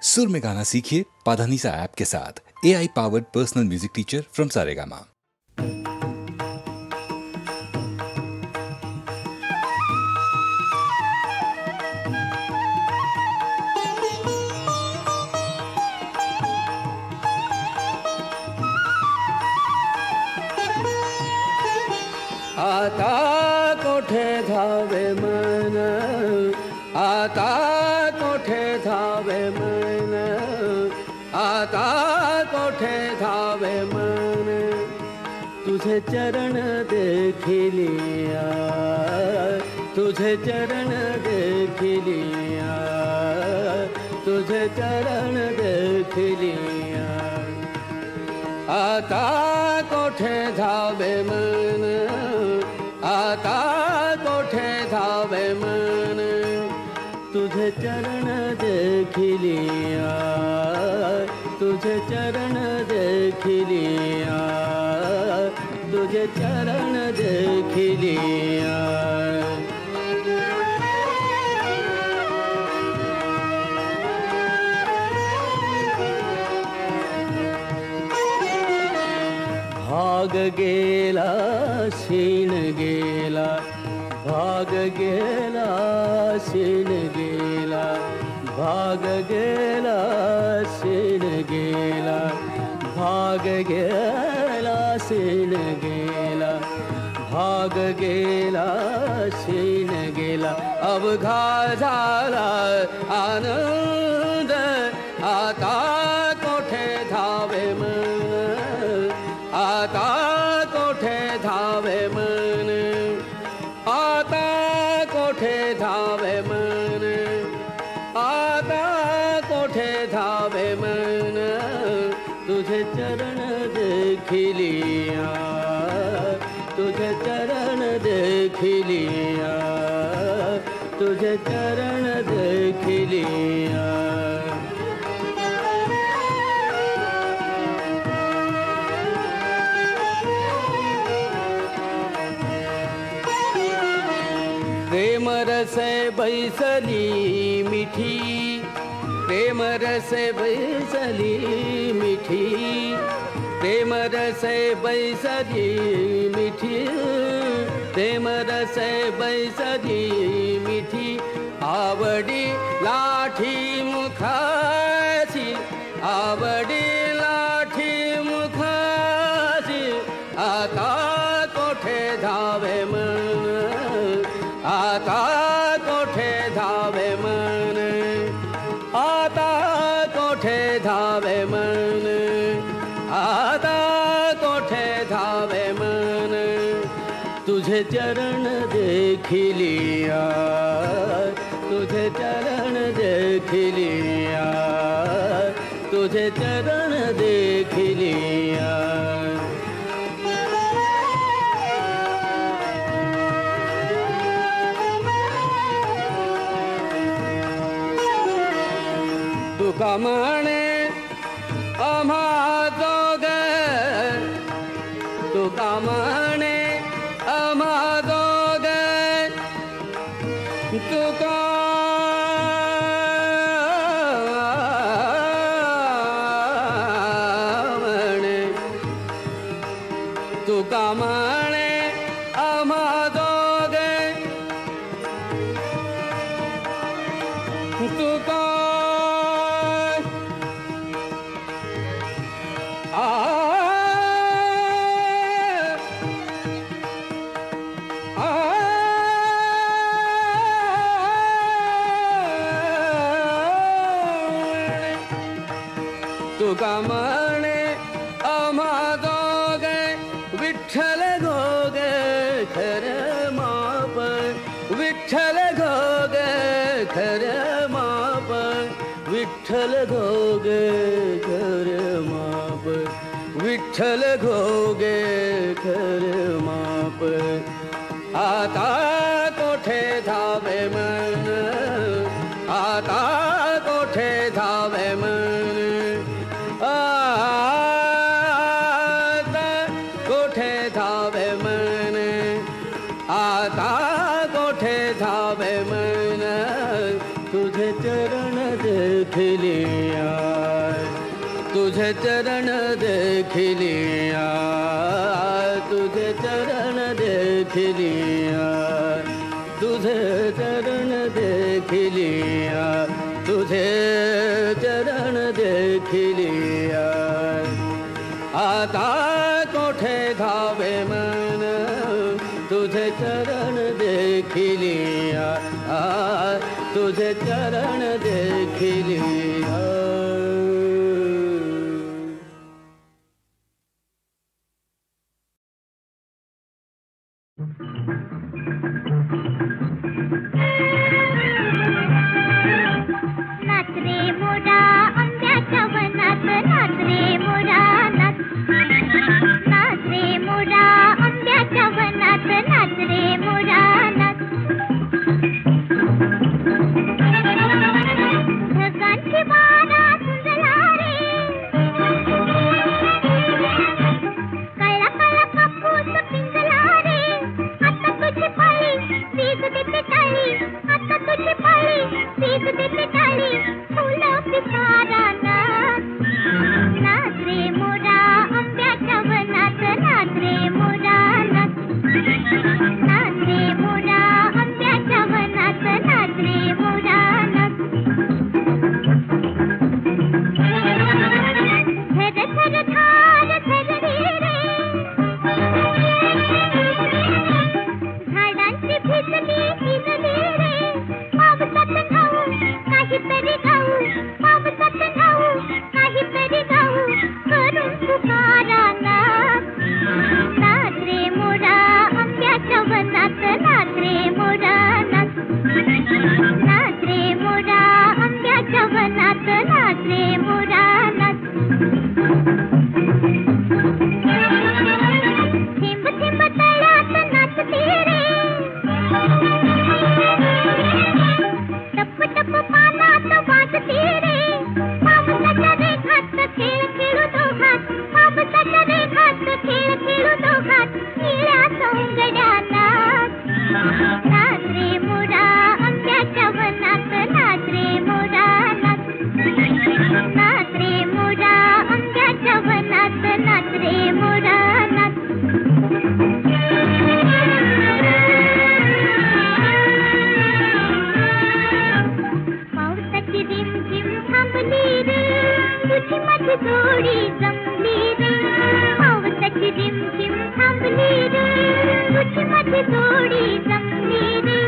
सुर में गाना सीखिए पाधानीसा ऐप के साथ। AI powered personal music teacher from Saregama. आता कोठे धावे मन, आता कोठे धावे मन, आता कोठे धावे मन, तुझे चरण देखिलिया, तुझे चरण देखिलिया, तुझे चरण देखिलिया। आता कोठे धावे मन, आता कोठे धावे मन, तुझे चरण देखिलिया, तुझे चरण देखिलिया, तुझे चरण देखिलिया। भाग गेला शीन गेला, भाग गेला शीन गेला, भाग गेला शीन गेला, भाग गेला शीन गेला, भाग गेला शीन गेला। अवघा झाला आनंद, आता कोठे धावे मन, आता कोठे धावे मन, आता कोठे धावे मन, आता कोठे धावे मन, तुझे चरण देखिलिया, तुझे चरण देखिलिया, तुझे चरण देखिलिया। प्रेम रसे बैसली मिठी, प्रेम रसे बैसली मिठी, प्रेम रसे बैसली मिठी, प्रेम रसे बैसली मिठी। आवडी लाठी मुखाची, आवडी लाठी मुखाची, आता कोठे धावे मन, आता कोठे धावे मन, आता कोठे धावे मन, आता कोठे धावे मन, तुझे चरण देखिलिया, तुझे चरण देखिलिया, तुझे चरण देखिलिया। तुका म्हणे आम्हा दोघ, तुका म्हणे आम्हा दोघ, तुका म्हणे, तुका म्हणे आम्हा दोघ, तुका तुका म्हणे आम्हा दोघे, विठ्ठल घोगे खरं माप, विठ्ठल घोगे खरं माप, विठ्ठल घोगे खरं माप, विठ्ठल घोगे खरं माप। आता कोठे धावे मन, आता कोठे धावे मन, आता कोठे धावे मन, आता कोठे धावे मन, तुझे चरण देखिलिया, देखिलिया तुझे चरण देखिलिया तुझे चरण देखिलिया तुझे चरण देखिलिया तुझे चरण देखिलिया आता कोठे धावे मन तुझे चरण देखिलिया तुझे चरण देखिलिया नाच रे मोरा आंब्याच्या वनात नाच रे मोरा नाच रे मोरा आंब्याच्या वनात नाच रे मोरा नाच ढगांची वारा सुंदला रे कळला कळला कापूस पिंजला रे आता तुझी पाळी पीक देते टाळी आता तुझी पाळी पीक देते टाळी फुलं पिसारा नाच रे मोरा आंब्याच्या वनात नाच रे मोरा नाच रे मोरा आंब्याच्या वनात नाच रे मोरा नाच धर धर धार धरली रे झाडांची भिजली हिरली रे पावसात गाऊ काहीतरी गाऊ पावसात गाऊ काहीतरी गाऊ करून पुकारा नाच रे मोरा आंब्याच्या वनात नाच रे मोरा नाच रे मोरा आंब्याच्या वनात नाच रे मोरा नाच थेंब थेंब तळ्यात नाचते रे टप टप पानात वाजते रे पावसाच्या रेघात खेळ खेळू दोघात पावसाच्या रेघात खेळ खेळू दोघात निळ्या सौंदर्या नाच रे मोरा आंब्याच्या वनात नाच रे मोरा नाच रे मोरा आंब्याच्या वनात नाच रे मोरा नाच पावसाची रिमझिम थांबली रे तुझी माझी जोडी जमली रे पावसाची रिमझिम थांबली रे तुझी माझी जोडी जमली रे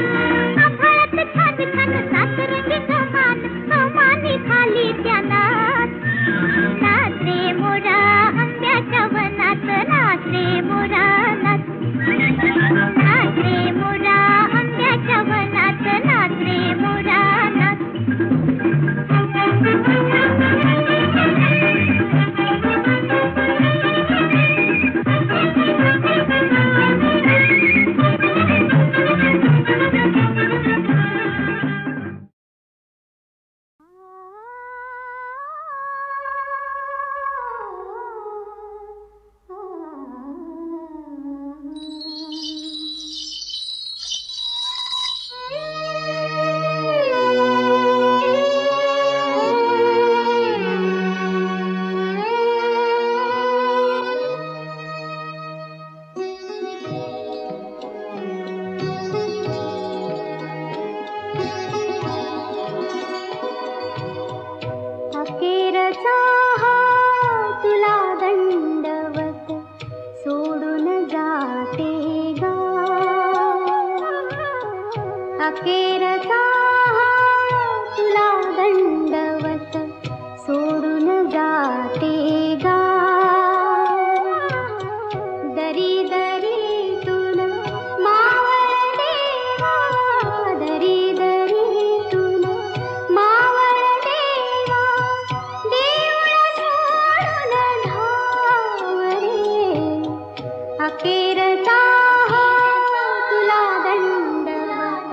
आभाळात छान छान सासरंगी कमान कमानी खाली त्या नाच रे मोरा आंब्याच्या वनात नाच रे मोरा नाच रे मोरा आंब्याच्या वनात नाच रे मोरा नाच अखेरचा तुला दंडवत सोडून जाते गा दरी दरीतून मावळ देवा दरी दरीतून मावळ देवा देऊळ सोडून धाव रे अखेरचा तुला दंडवत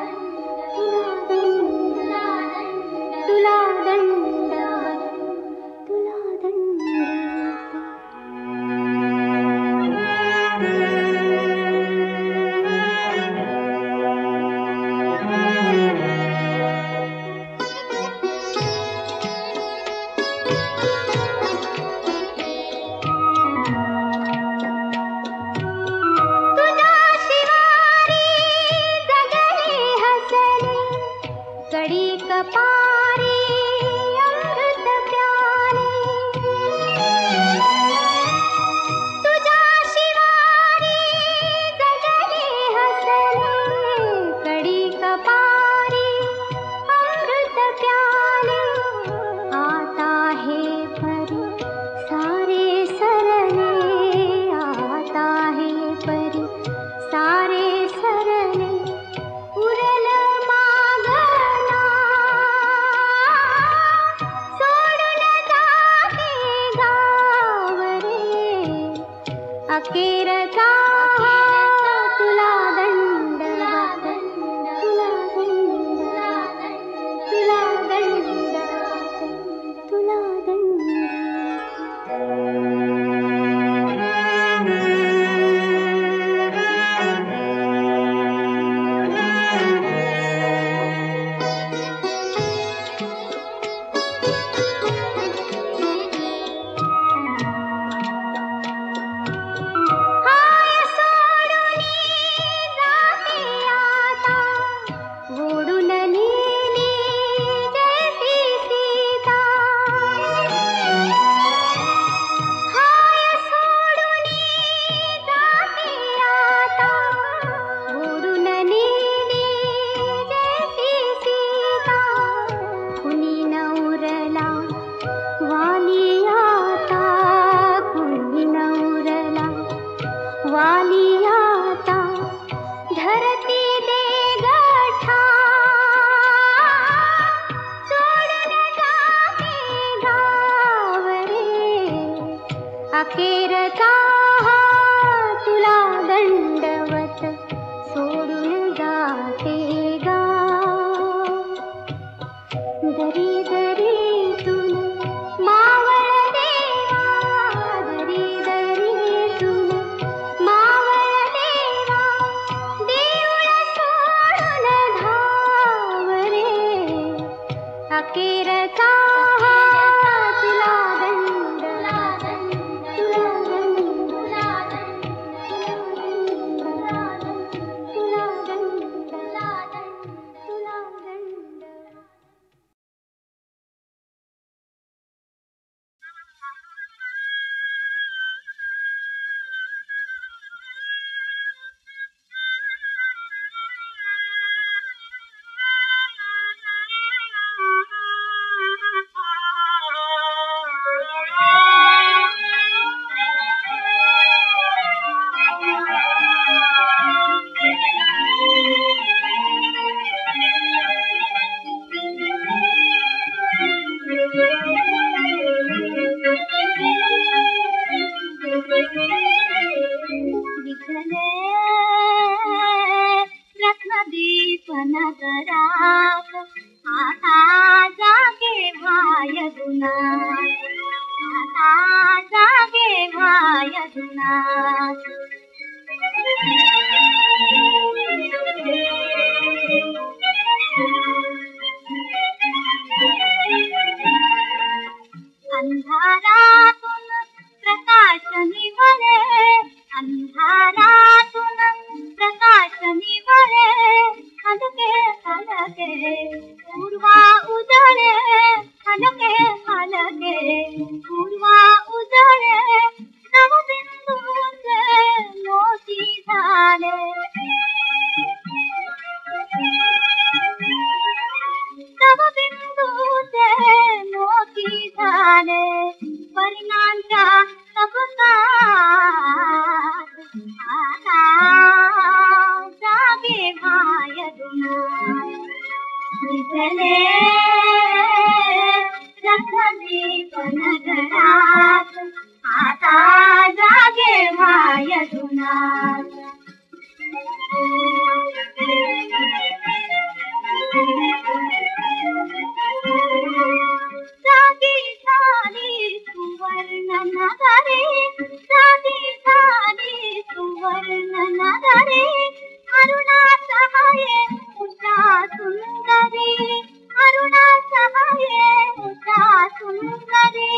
सुंदरी करे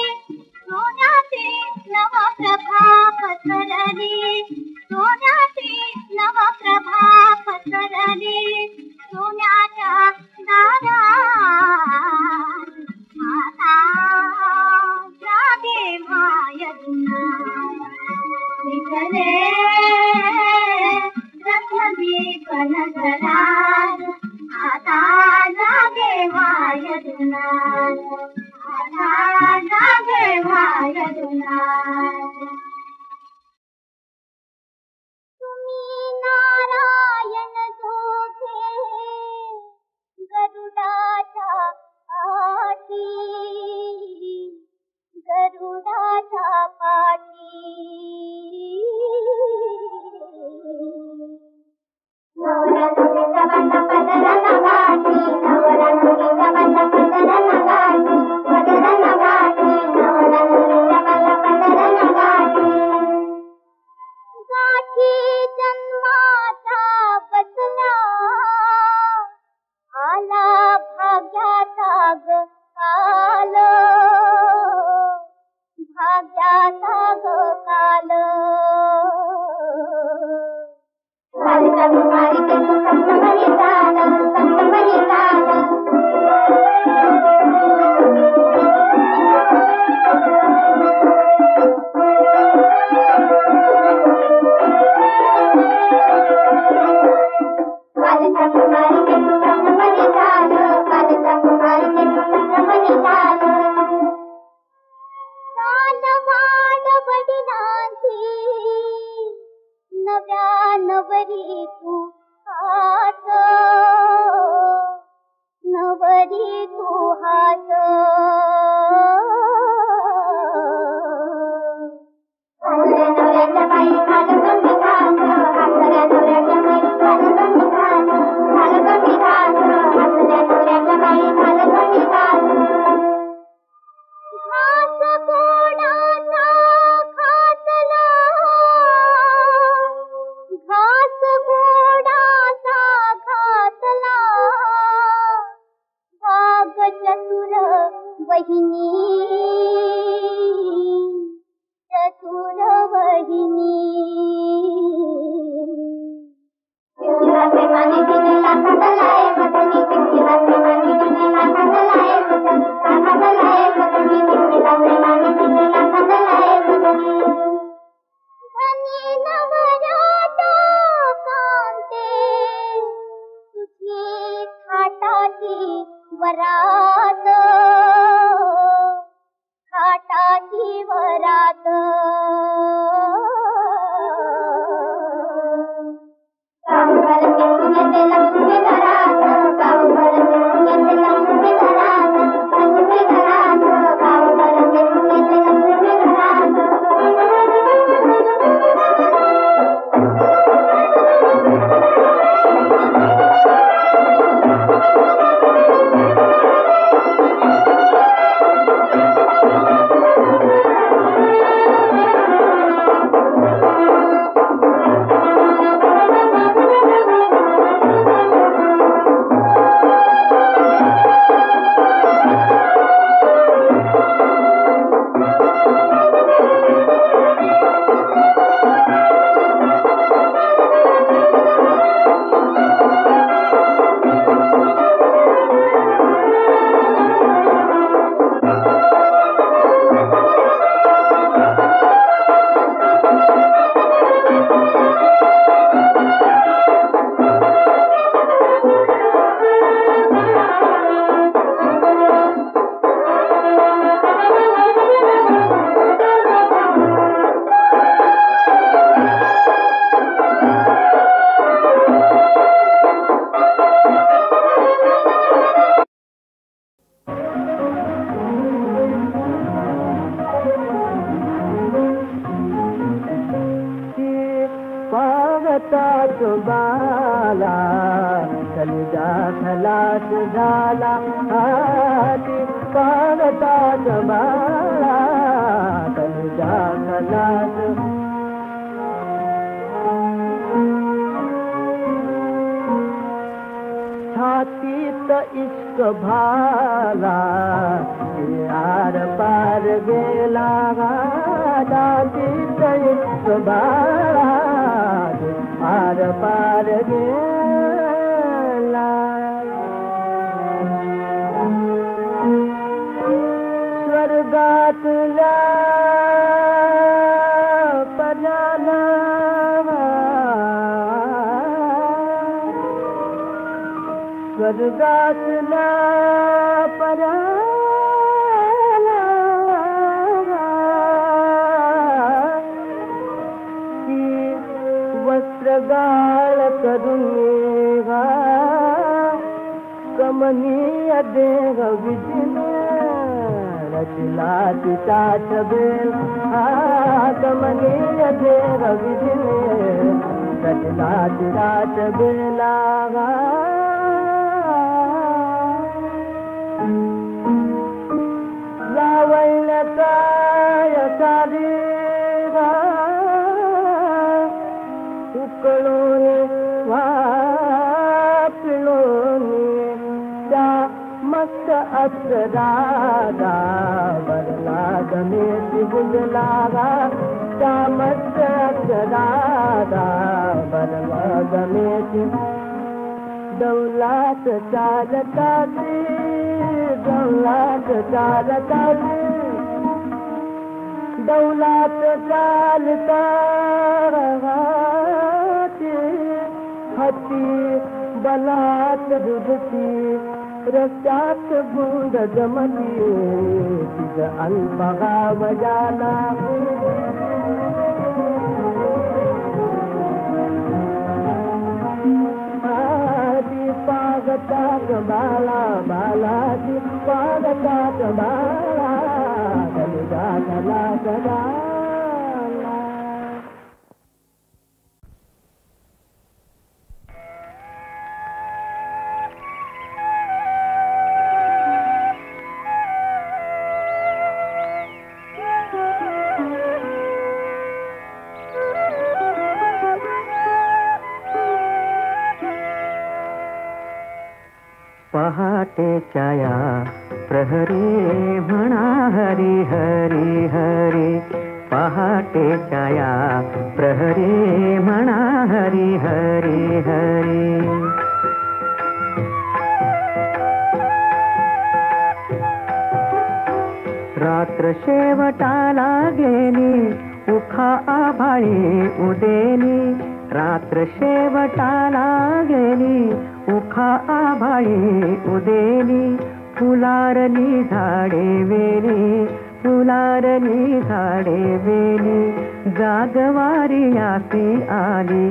सोन्याचे नवप्रभा पसरली सोन्याचे नवप्रभा पसरली सोन्याच्या दारात आता जागे मायना विठले रत्नदीप नगरात आता जागे मायना आता जागे मायना तुम्ही नारायण झोपे गरुडाच्या पाठी गरुडाच्या पाठी नवरत्नीचा बंद पदराला गाठी नवरत्नीचा बंद पदराला गाठी पदराला गाठी नवरत्नीचा बंद पदराला गाठी गाठी जन्माचा बसला आला भाग्याचा ग काल भाग्याचा ग काल बालिका कुमारी के संत बनी चाल संत बनी चाल बालिका कुमारी के संत बनी चाल बालिका कुमारी के संत बनी चाल कालवाड वडिलांची नव्या नवरी तू हात नवरी तू हात हसऱ्या नवऱ्याच्या बाई झालं कमी घात हसऱ्या नवऱ्याच्या बाई झालं कमी घात झालं कमी घात हसऱ्या नवऱ्याच्या बाई झालं कमी घात घास गोडाचा घातला घास गोडाचा घातला वाघ चतुर वहिनी चतुर वहिनी चिठ्ठीला प्रेमाने दिलेला खटलाय बदनी चिठ्ठीला प्रेमाने दिलेला खटलाय बदनी खटलाय बदनी चिठ्ठीला प्रेमाने दिलेला खटलाय बदनी धनी नवराता कांते तुझी खाटाची वरात खाटाची वरात गावभर फिरून येते लक्ष्मी घरात गावभर फिरून येते लक्ष्मी घरात लक्ष्मी घरात गावभर फिरून येते लक्ष्मी घरात बाला कलिजा खलास झाला हाती पागतात बाला कलिजा खलास छातीत इश्क भाला आर पार पार गेला दातीत बाळा आर पार गेला स्वर्गातल्या पराला स्वर्गातल्या पराला की वस्त्रगाळ करून कमनीय देह विजिन रचला तिचा छबेल कमनीय देह विजिन रचला तिचा छबेला लावण्य काय सारी उकळून वापळून त्या मस्त अक्षराला बरला गमेची गुंजलागा त्या मस्त अक्षराला बरला गमेची दौलात चालताती दौलात चालताती दौलात चालता हती बलात दुधती रस्त्यात गुंड जमती तिज अल्पगा मजाला पागतात बाला बालाजी पागतात बाला गलगा गला गला पहाटेच्या या प्रहरी म्हणा हरी हरी हरी पहाटेच्या या प्रहरी म्हणा हरी हरी हरी रात्र शेवटाला गेली उखा आभाळी उदेली रात्र शेवटाला गेली उखा आभाळी उदेली फुलारली झाडे वेली फुलारली झाडे वेली जागवारी यासी आली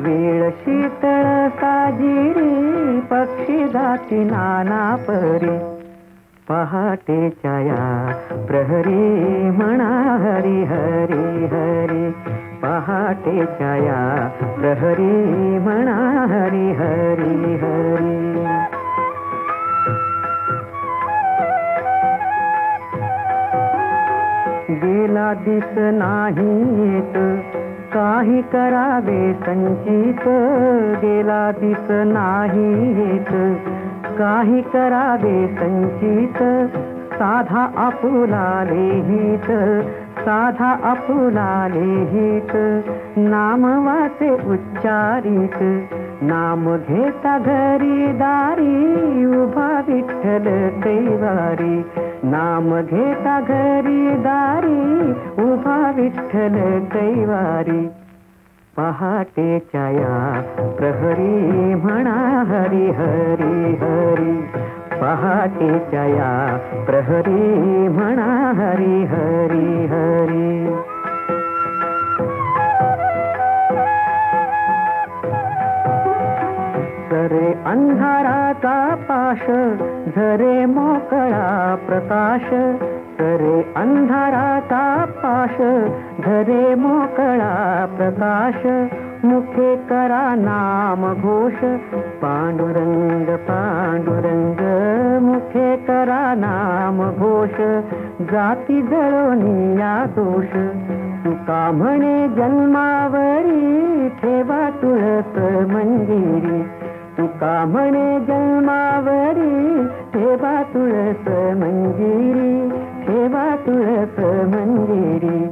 वेळ शीतळ साजिरी पक्षी जाती नाना परी पहाटेच्या या प्रहरी म्हणा हरी हरी हरी पहाटेच्या या प्रहरी म्हणा हरी हरी हरी गेला दिस नाहीत काही करावे संचित गेला दिस नाहीत काही करावे संचित साधा आपुला लिहित साधा आपुला लिहित नाम वाचे उच्चारित नाम घेता घरी दारी उभा विठ्ठल कैवारी नाम घेता घरी दारी उभा विठ्ठल कैवारी पहाटेच्या या प्रहरी म्हणा हरी हरी हरी पहाटेच्या या प्रहरी म्हणा हरी हरी हरी सरे अंधाराचा पाश झरे मोकळा प्रकाश सरे अंधाराचा पाश झरे मोकळा प्रकाश मुखे करा नाम घोष पांडुरंग पांडुरंग मुखे करा नाम घोष जाती जळोनिया दोष तुका म्हणे जन्मावरी ठेवा तुळस मंदिरी तुका म्हणे जन्मावरी ठेवा तुळस मंदिरी देवा तुळस मंजिरी.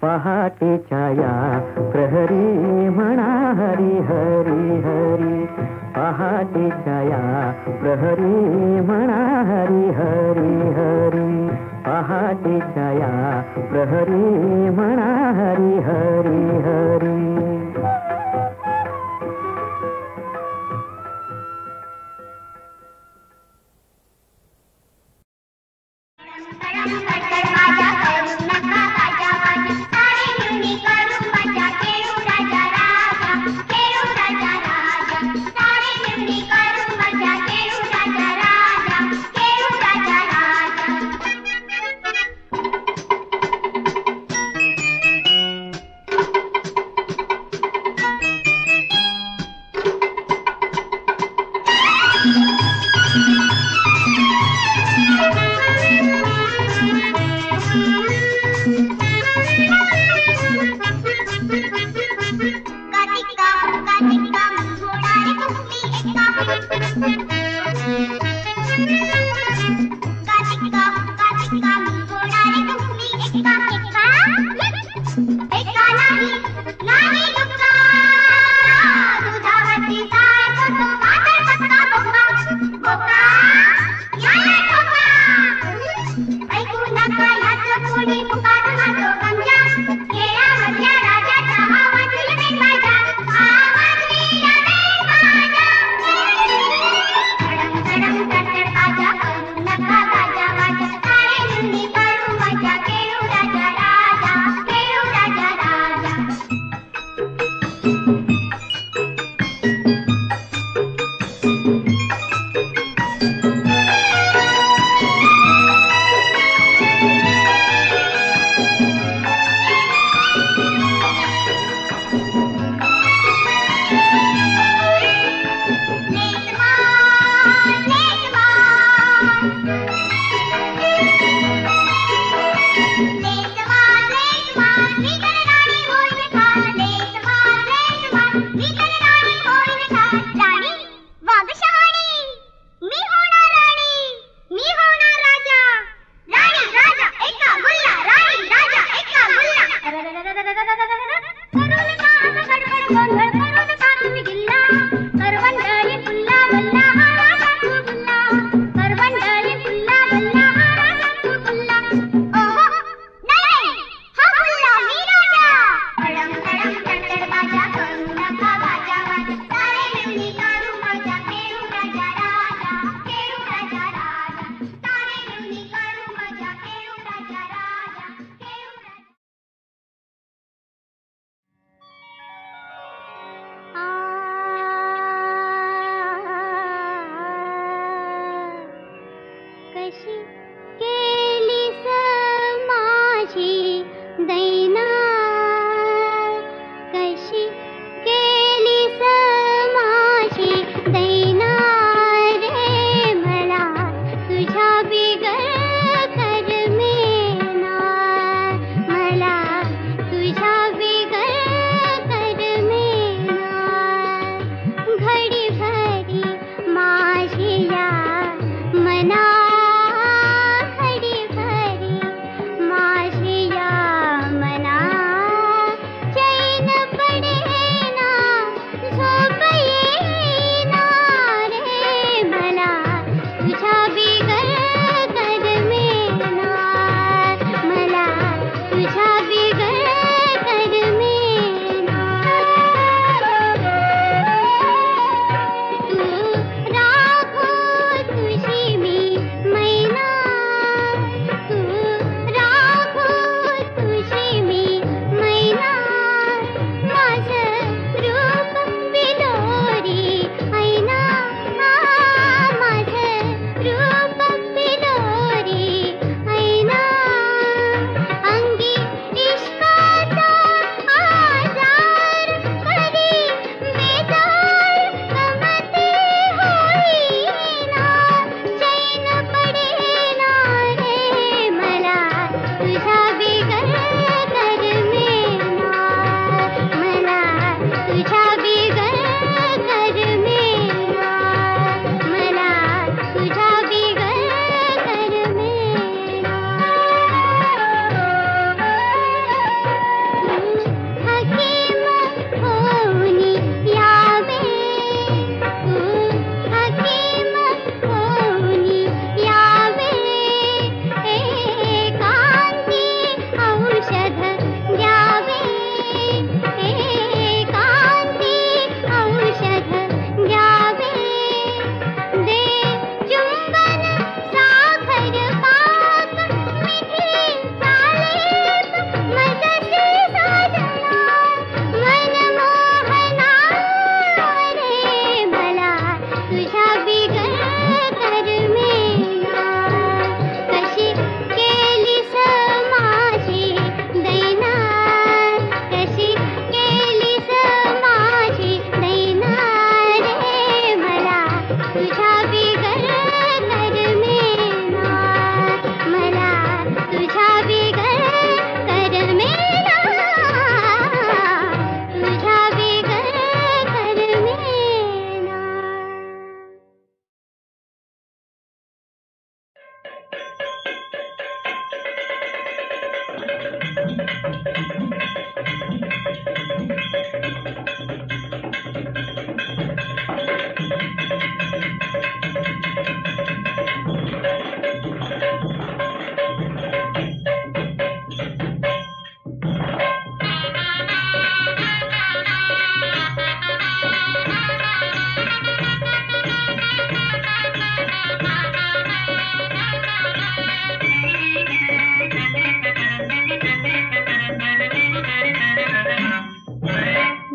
पहाटेच्या या प्रहरी म्हणा हरी हरी हरी. पहाटेच्या या प्रहरी म्हणा हरी हरी हरी. पहाटेच्या या प्रहरी म्हणा हरी हरी हरी.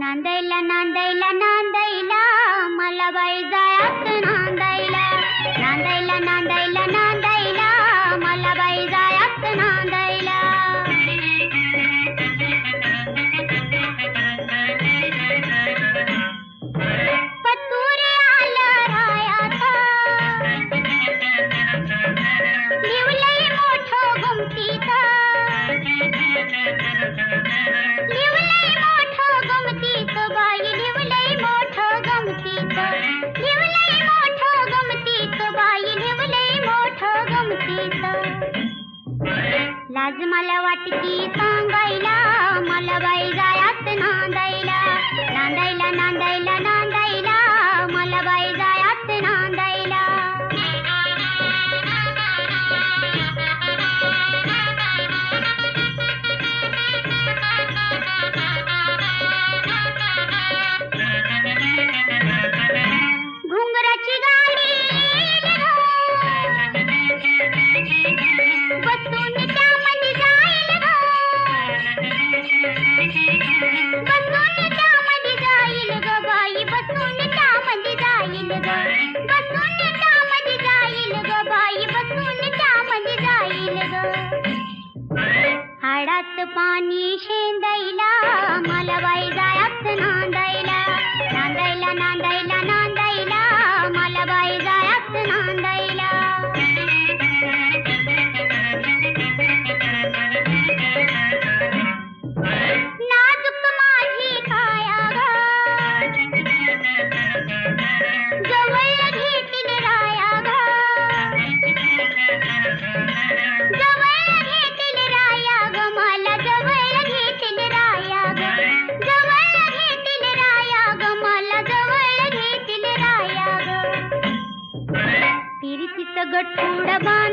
नांदायला नांदायला नांदायला मला बाई जायात नांदायला. नांदायला नांदायला नांदायला मला बाई जायात नांदायला. पतुरे आलं रायाचा लिवलंय मोठं गुमतीचं. लिवलंय मोठं गमतीचं बाई लिवलंय मोठं गमतीचं. लिवलंय मोठं गमतीचं बाई लिवलंय मोठं गमतीचं. लाज मला वाटती सांगायला मला बाई जायात नांदायला. नांदायला नांदायला नांदायला मला बाई जायात नांदायला. घुंगराची गाडी बसून त्यामध्ये जाईल ग. बसून त्यामध्ये जाईल ग बाई बसून त्यामध्ये जाईल ग. बसून त्यामध्ये जाईल ग बाई बसून त्यामध्ये जाईल ग. हाडात पाणी शेंदायला मला बाई जायात नांदायला. नांदायला नांदायला नांदायला मला बाई जायात नांदायला. नाजूक माझी काया ग जवळ घेतील राया ग. जवळ घेतील राया ग मला जवळ घेतील राया ग. जवळ घेतील राया ग मला जवळ घेतील राया ग. फिरतीचं गठुड बांध